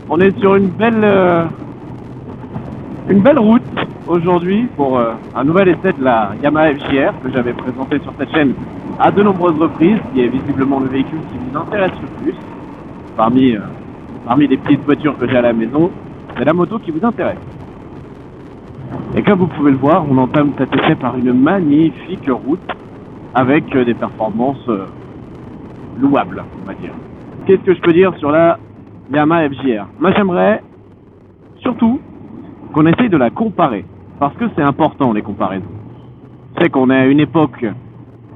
On est sur une belle route aujourd'hui pour un nouvel essai de la Yamaha FJR que j'avais présenté sur cette chaîne à de nombreuses reprises, qui est visiblement le véhicule qui vous intéresse le plus. Parmi les petites voitures que j'ai à la maison, c'est la moto qui vous intéresse. Et comme vous pouvez le voir, on entame cet essai par une magnifique route avec des performances louables, on va dire. Qu'est-ce que je peux dire sur la Yamaha FJR? Moi j'aimerais surtout qu'on essaye de la comparer, parce que c'est important les comparaisons. Je sais qu'on est à une époque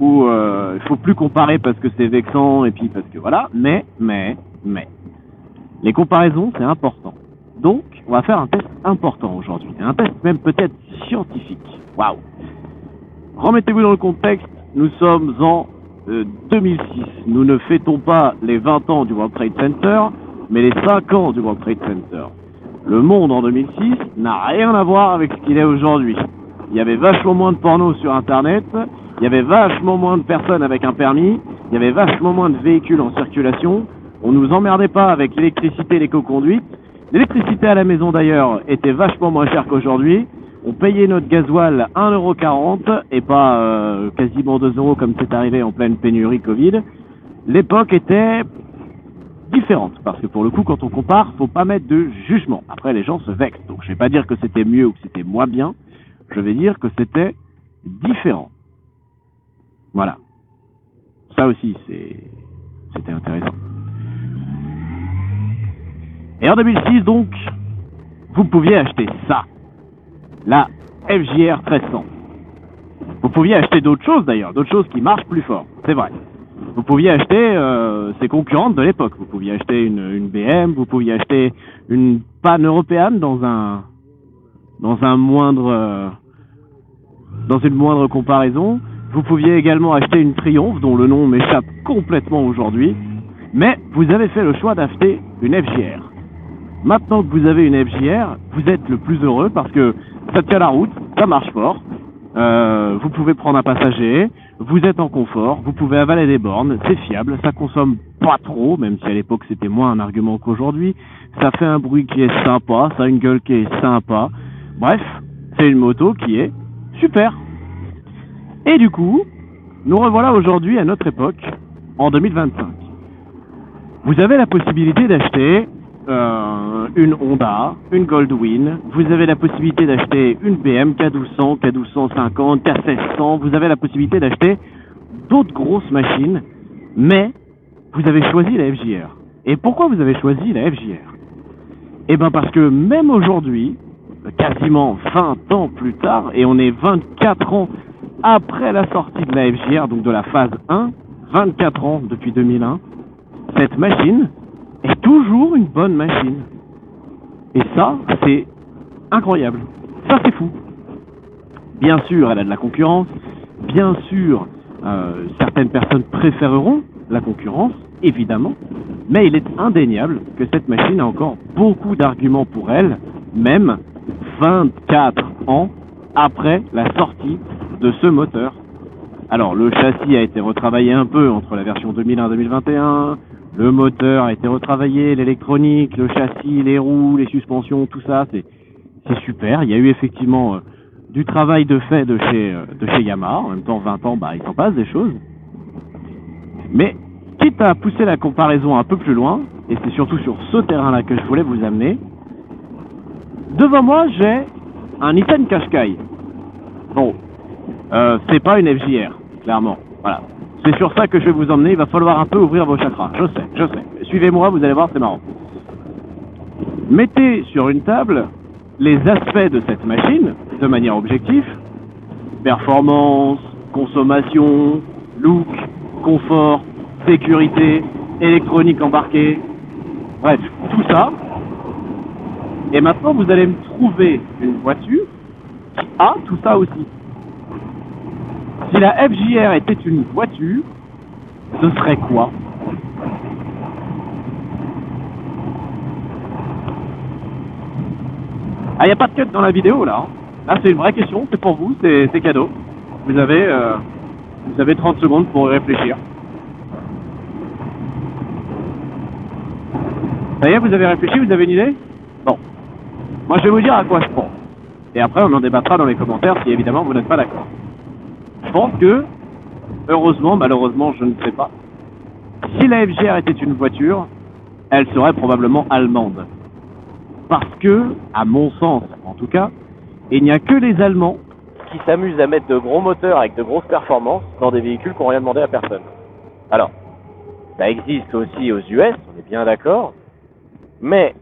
où il faut plus comparer parce que c'est vexant et puis parce que voilà, mais les comparaisons c'est important. Donc on va faire un test important aujourd'hui, un test même peut-être scientifique. Waouh! Remettez-vous dans le contexte, nous sommes en 2006. Nous ne fêtons pas les 20 ans du World Trade Center, mais les 5 ans du World Trade Center. Le monde en 2006 n'a rien à voir avec ce qu'il est aujourd'hui. Il y avait vachement moins de porno sur Internet, il y avait vachement moins de personnes avec un permis, il y avait vachement moins de véhicules en circulation, on nous emmerdait pas avec l'électricité et l'éco-conduite. L'électricité à la maison d'ailleurs était vachement moins chère qu'aujourd'hui. On payait notre gasoil 1,40€ et pas quasiment 2€ comme c'est arrivé en pleine pénurie Covid. L'époque était différente, parce que pour le coup, quand on compare, faut pas mettre de jugement. Après, les gens se vexent. Donc, je vais pas dire que c'était mieux ou que c'était moins bien. Je vais dire que c'était différent. Voilà. Ça aussi, c'était intéressant. Et en 2006, donc, vous pouviez acheter ça. La FJR 1300. Vous pouviez acheter d'autres choses d'ailleurs, d'autres choses qui marchent plus fort, c'est vrai. Vous pouviez acheter ses concurrentes de l'époque. Vous pouviez acheter une BM, vous pouviez acheter une Pan européenne dans une moindre comparaison. Vous pouviez également acheter une Triumph dont le nom m'échappe complètement aujourd'hui. Mais vous avez fait le choix d'acheter une FJR. Maintenant que vous avez une FJR, vous êtes le plus heureux parce que ça tient la route, ça marche fort. Vous pouvez prendre un passager, vous êtes en confort, vous pouvez avaler des bornes, c'est fiable, ça consomme pas trop, même si à l'époque c'était moins un argument qu'aujourd'hui. Ça fait un bruit qui est sympa, ça a une gueule qui est sympa. Bref, c'est une moto qui est super. Et du coup, nous revoilà aujourd'hui à notre époque, en 2025. Vous avez la possibilité d'acheter une Honda, une Goldwing, vous avez la possibilité d'acheter une BM K1200, K1250, K1600, vous avez la possibilité d'acheter d'autres grosses machines, mais vous avez choisi la FJR. Et pourquoi vous avez choisi la FJR? Eh bien parce que même aujourd'hui, quasiment 20 ans plus tard, et on est 24 ans après la sortie de la FJR, donc de la phase 1, 24 ans depuis 2001, cette machine est toujours une bonne machine. Et ça, c'est incroyable. Ça, c'est fou. Bien sûr, elle a de la concurrence. Bien sûr, certaines personnes préféreront la concurrence, évidemment. Mais il est indéniable que cette machine a encore beaucoup d'arguments pour elle, même 24 ans après la sortie de ce moteur. Alors, le châssis a été retravaillé un peu entre la version 2001 et 2021. Le moteur a été retravaillé, l'électronique, le châssis, les roues, les suspensions, tout ça, c'est super. Il y a eu effectivement du travail de fait de chez Yamaha. En même temps, 20 ans, il s'en passe des choses. Mais, quitte à pousser la comparaison un peu plus loin, et c'est surtout sur ce terrain-là que je voulais vous amener, devant moi, j'ai un Nissan Qashqai. Bon, c'est pas une FJR, clairement. Voilà. C'est sur ça que je vais vous emmener, il va falloir un peu ouvrir vos chakras. Je sais. Suivez-moi, vous allez voir, c'est marrant. Mettez sur une table les aspects de cette machine, de manière objective. Performance, consommation, look, confort, sécurité, électronique embarquée. Bref, tout ça. Et maintenant, vous allez me trouver une voiture qui a tout ça aussi. Si la FJR était une voiture, ce serait quoi? Ah, il n'y a pas de cut dans la vidéo là. Là, c'est une vraie question, c'est pour vous, c'est cadeau. Vous avez 30 secondes pour réfléchir. Ça y est, vous avez réfléchi, vous avez une idée? Bon. Moi, je vais vous dire à quoi je pense. Et après, on en débattra dans les commentaires si évidemment vous n'êtes pas d'accord. Je pense que, heureusement, malheureusement, je ne sais pas, si la FGR était une voiture, elle serait probablement allemande. Parce que, à mon sens en tout cas, il n'y a que les Allemands qui s'amusent à mettre de gros moteurs avec de grosses performances dans des véhicules qui n'ont rien demandé à personne. Alors, ça existe aussi aux US, on est bien d'accord, mais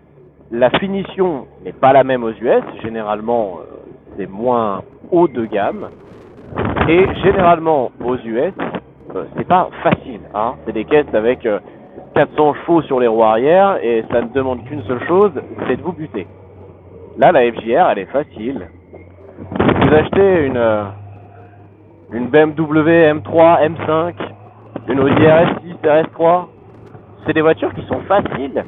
la finition n'est pas la même aux US, généralement c'est moins haut de gamme, et généralement aux US, c'est pas facile, hein. C'est des caisses avec 400 chevaux sur les roues arrière, et ça ne demande qu'une seule chose, c'est de vous buter. Là, la FJR, elle est facile. Vous achetez une BMW M3, M5, une Audi RS6, RS3, c'est des voitures qui sont faciles,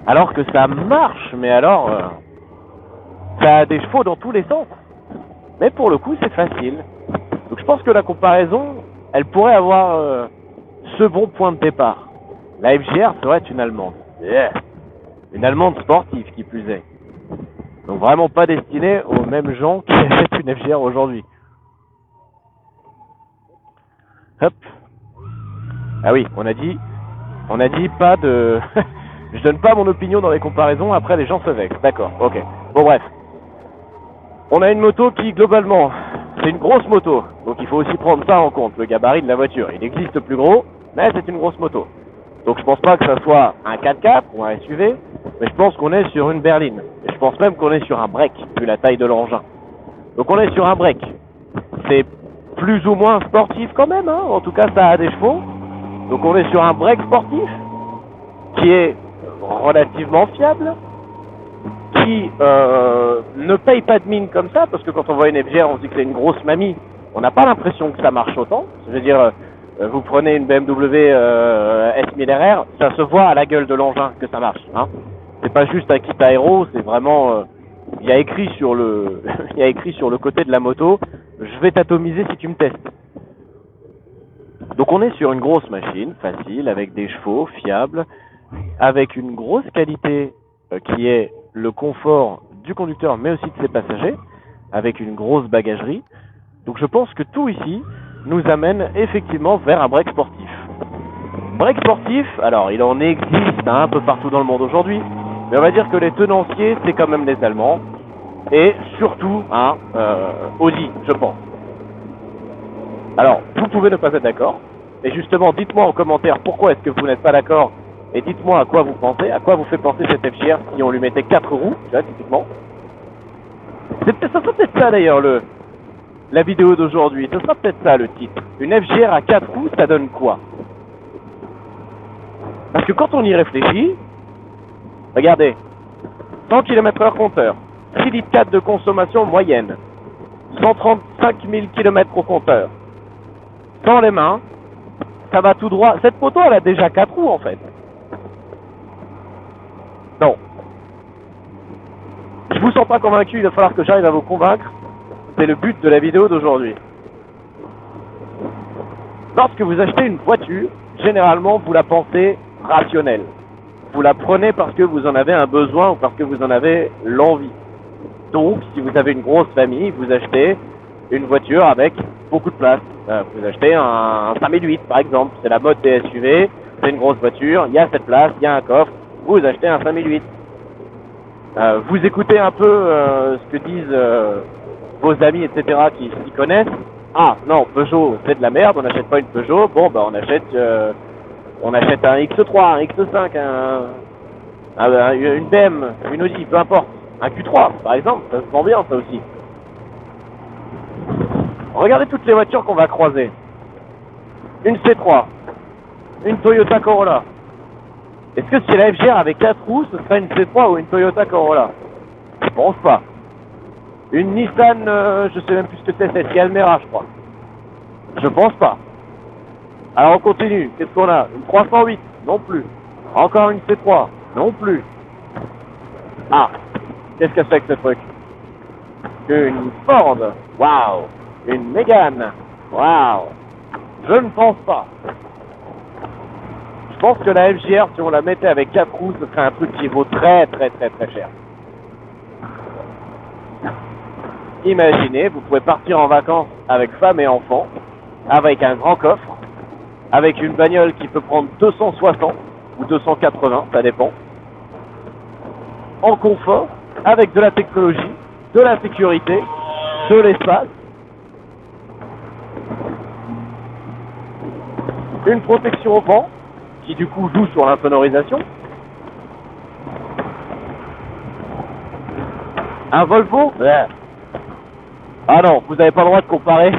alors que ça marche, mais alors, ça a des chevaux dans tous les sens. Mais pour le coup, c'est facile. Donc je pense que la comparaison, elle pourrait avoir ce bon point de départ. La FJR serait une Allemande. Yeah. Une Allemande sportive, qui plus est. Donc vraiment pas destinée aux mêmes gens qui achètent une FJR aujourd'hui. Hop. Ah oui, on a dit pas de... Je donne pas mon opinion dans les comparaisons, après les gens se vexent. D'accord, ok. Bon bref. On a une moto qui, globalement, c'est une grosse moto. Donc il faut aussi prendre ça en compte, le gabarit de la voiture. Il existe plus gros, mais c'est une grosse moto. Donc je pense pas que ça soit un 4x4 ou un SUV, mais je pense qu'on est sur une berline. Et je pense même qu'on est sur un break, vu la taille de l'engin. Donc on est sur un break. C'est plus ou moins sportif quand même, hein. En tout cas ça a des chevaux. Donc on est sur un break sportif, qui est relativement fiable, qui ne paye pas de mine comme ça, parce que quand on voit une FGR, on se dit que c'est une grosse mamie, on n'a pas l'impression que ça marche autant. Je veux dire, vous prenez une BMW S1000RR, ça se voit à la gueule de l'engin que ça marche, hein. C'est pas juste un kit aéro, c'est vraiment... il y a écrit sur le il y a écrit sur le côté de la moto, je vais t'atomiser si tu me testes. Donc on est sur une grosse machine, facile, avec des chevaux, fiable, avec une grosse qualité qui est le confort du conducteur mais aussi de ses passagers, avec une grosse bagagerie. Donc je pense que tout ici nous amène effectivement vers un break sportif. Break sportif, alors il en existe un peu partout dans le monde aujourd'hui, mais on va dire que les tenanciers c'est quand même les Allemands, et surtout Audi, je pense. Alors, vous pouvez ne pas être d'accord, et justement, dites-moi en commentaire pourquoi est-ce que vous n'êtes pas d'accord, et dites-moi à quoi vous pensez, à quoi vous fait penser cette FJR si on lui mettait 4 roues, tu vois, typiquement. Ça sera peut-être ça d'ailleurs, la vidéo d'aujourd'hui, ce sera peut-être ça le titre. Une FJR à 4 roues, ça donne quoi? Parce que quand on y réfléchit, regardez, 100 km/h compteur, 6 litres 4 de consommation moyenne, 135 000 km au compteur. Sans les mains, ça va tout droit. Cette moto, elle a déjà 4 roues en fait. Non. Je vous sens pas convaincu, il va falloir que j'arrive à vous convaincre. C'est le but de la vidéo d'aujourd'hui. Lorsque vous achetez une voiture, généralement vous la pensez rationnelle. Vous la prenez parce que vous en avez un besoin ou parce que vous en avez l'envie. Donc, si vous avez une grosse famille, vous achetez une voiture avec beaucoup de place. Vous achetez un 5008 par exemple, c'est la mode des SUV, c'est une grosse voiture, il y a cette place, il y a un coffre, vous achetez un 5008. Vous écoutez un peu ce que disent vos amis, etc. qui s'y connaissent. Ah non, Peugeot c'est de la merde, on n'achète pas une Peugeot, bon bah on achète un X3, un X5, une BM, une Audi, peu importe. Un Q3 par exemple, ça se vend bien ça aussi. Regardez toutes les voitures qu'on va croiser. Une C3, une Toyota Corolla. Est-ce que si la FJR avait 4 roues, ce serait une C3 ou une Toyota Corolla? Je pense pas. Une Nissan, je sais même plus ce que c'est Almera je crois. Je pense pas. Alors on continue, qu'est-ce qu'on a? Une 308, non plus. Encore une C3, non plus. Ah, qu'est-ce que c'est que ce truc? Une Ford, waouh. Une Mégane, waouh. Je ne pense pas. Je Je pense que la FJR, si on la mettait avec 4 roues, ce serait un truc qui vaut très très très très cher. Imaginez, vous pouvez partir en vacances avec femme et enfants, avec un grand coffre, avec une bagnole qui peut prendre 260 ou 280, ça dépend, en confort, avec de la technologie, de la sécurité, de l'espace, une protection au vent, qui du coup joue sur l'insonorisation, un Volvo. Ah non, vous n'avez pas le droit de comparer.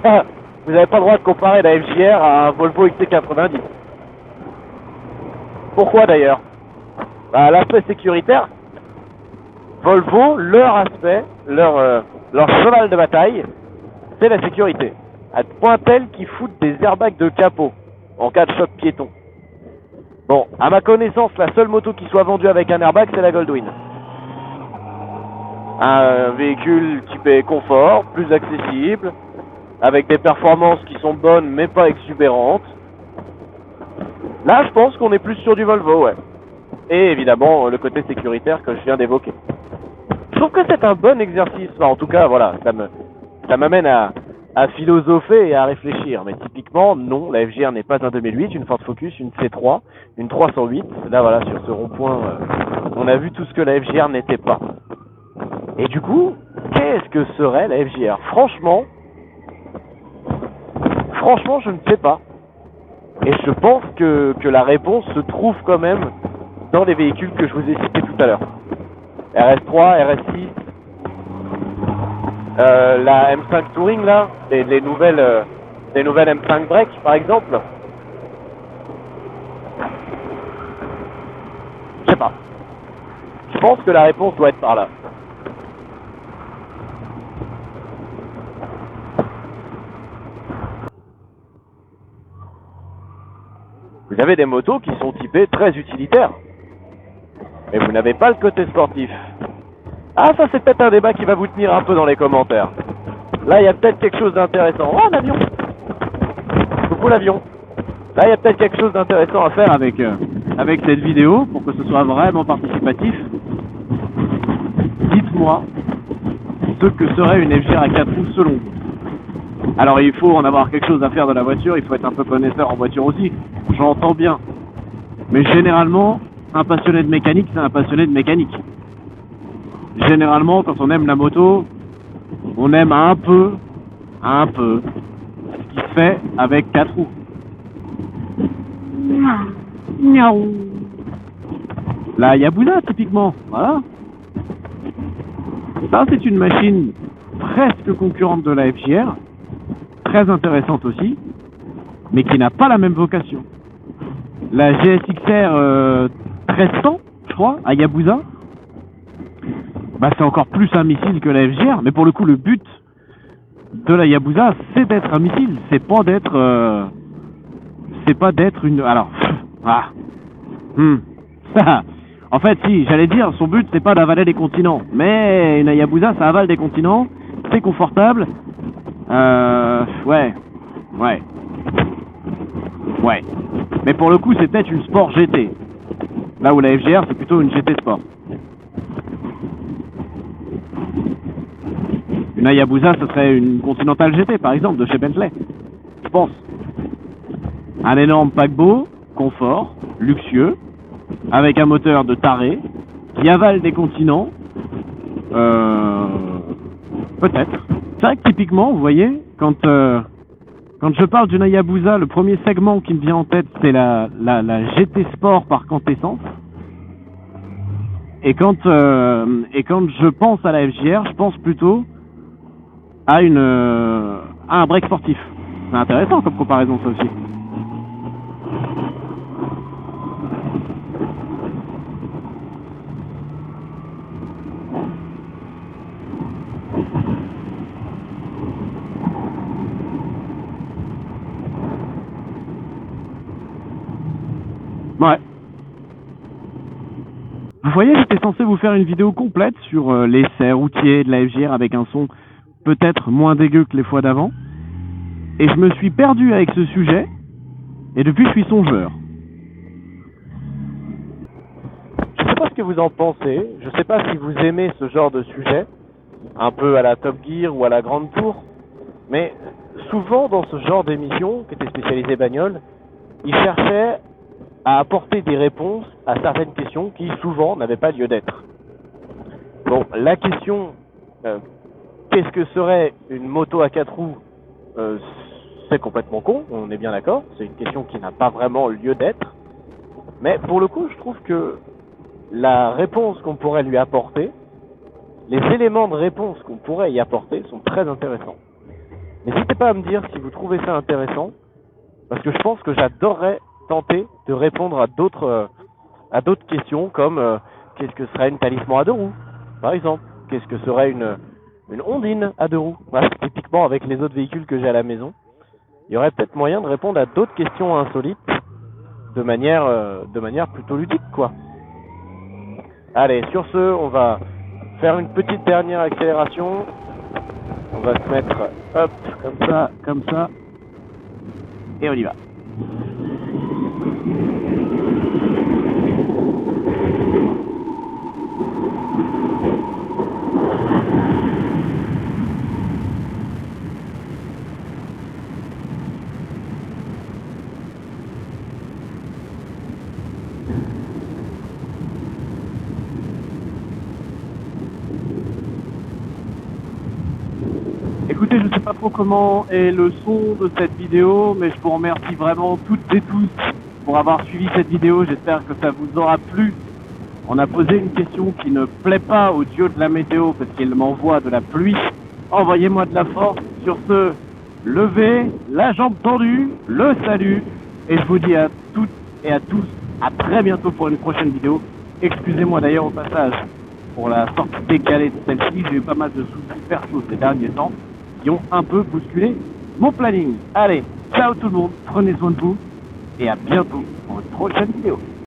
Vous n'avez pas le droit de comparer la FJR à un Volvo XC90. Pourquoi d'ailleurs? L'aspect sécuritaire. Volvo, leur aspect, leur cheval de bataille, c'est la sécurité. À point tel qu'ils foutent des airbags de capot en cas de choc piéton. Bon, à ma connaissance, la seule moto qui soit vendue avec un airbag, c'est la Goldwing. Un véhicule typé confort, plus accessible, avec des performances qui sont bonnes mais pas exubérantes. Là, je pense qu'on est plus sur du Volvo, ouais. Et évidemment, le côté sécuritaire que je viens d'évoquer. Je trouve que c'est un bon exercice. Enfin, en tout cas, voilà, ça m'amène à philosopher et à réfléchir. Mais typiquement, non, la FJR n'est pas un 2008, une Ford Focus, une C3, une 308. Là, voilà, sur ce rond-point, on a vu tout ce que la FJR n'était pas. Et du coup, qu'est-ce que serait la FJR? Franchement, je ne sais pas. Et je pense que la réponse se trouve quand même dans les véhicules que je vous ai cités tout à l'heure. RS3, RS6, la M5 Touring là, les nouvelles M5 Break par exemple. Je sais pas. Je pense que la réponse doit être par là. Vous avez des motos qui sont typées très utilitaires. Mais vous n'avez pas le côté sportif. Ah, ça c'est peut-être un débat qui va vous tenir un peu dans les commentaires. Là, il y a peut-être quelque chose d'intéressant. Oh, l'avion! Coucou l'avion! Là, il y a peut-être quelque chose d'intéressant à faire avec cette vidéo pour que ce soit vraiment participatif. Dites-moi ce que serait une FJR à 4 roues selon vous. Alors, il faut en avoir quelque chose à faire de la voiture, il faut être un peu connaisseur en voiture aussi. J'entends bien. Mais généralement, un passionné de mécanique, c'est un passionné de mécanique. Généralement, quand on aime la moto, on aime un peu, ce qui se fait avec 4 roues. La Hayabusa, typiquement, voilà. Ça, c'est une machine presque concurrente de la FJR, très intéressante aussi, mais qui n'a pas la même vocation. La GSXR 1300, je crois, Hayabusa, c'est encore plus un missile que la FJR, mais pour le coup, le but de la Hayabusa, c'est d'être un missile, c'est pas d'être une... Alors, en fait, si, j'allais dire, son but, c'est pas d'avaler des continents, mais une Hayabusa, ça avale des continents, c'est confortable, ouais. Mais pour le coup, c'est peut-être une Sport GT. Là où la FJR, c'est plutôt une GT Sport. Une Hayabusa, ce serait une Continental GT, par exemple, de chez Bentley. Je pense. Un énorme paquebot, confort, luxueux, avec un moteur de taré, qui avale des continents. Peut-être. C'est vrai que typiquement, vous voyez, quand je parle d'une Hayabusa, le premier segment qui me vient en tête, c'est la GT Sport par quintessence. Et quand je pense à la FJR, je pense plutôt à un break sportif. C'est intéressant comme comparaison, ça aussi. Ouais. Vous voyez, j'étais censé vous faire une vidéo complète sur l'essai routier de la FJR avec un son peut-être moins dégueu que les fois d'avant. Et je me suis perdu avec ce sujet, et depuis je suis songeur. Je sais pas ce que vous en pensez, je sais pas si vous aimez ce genre de sujet, un peu à la Top Gear ou à la Grande Tour, mais souvent dans ce genre d'émission, qui était spécialisée bagnole, ils cherchaient à apporter des réponses à certaines questions qui souvent n'avaient pas lieu d'être. Bon, la question qu'est-ce que serait une moto à 4 roues, c'est complètement con, on est bien d'accord, c'est une question qui n'a pas vraiment lieu d'être, mais pour le coup je trouve que la réponse qu'on pourrait lui apporter, les éléments de réponse qu'on pourrait y apporter sont très intéressants. N'hésitez pas à me dire si vous trouvez ça intéressant, parce que je pense que j'adorerais tenter de répondre à d'autres questions comme qu'est-ce que serait une talisman à 2 roues, par exemple. Qu'est-ce que serait une ondine à 2 roues. Voilà, typiquement avec les autres véhicules que j'ai à la maison. Il y aurait peut-être moyen de répondre à d'autres questions insolites de manière plutôt ludique, quoi. Allez, sur ce, on va faire une petite dernière accélération. On va se mettre, hop, comme ça, et on y va. Écoutez, je ne sais pas trop comment est le son de cette vidéo, mais je vous remercie vraiment toutes et tous pour avoir suivi cette vidéo. J'espère que ça vous aura plu. On a posé une question qui ne plaît pas au dieu de la météo parce qu'il m'envoie de la pluie. Envoyez-moi de la force. Sur ce, levez la jambe tendue, le salut, et je vous dis à toutes et à tous à très bientôt pour une prochaine vidéo. Excusez-moi d'ailleurs au passage pour la sortie décalée de celle-ci. J'ai eu pas mal de soucis perso ces derniers temps qui ont un peu bousculé mon planning. Allez, ciao tout le monde, prenez soin de vous et à bientôt pour une prochaine vidéo.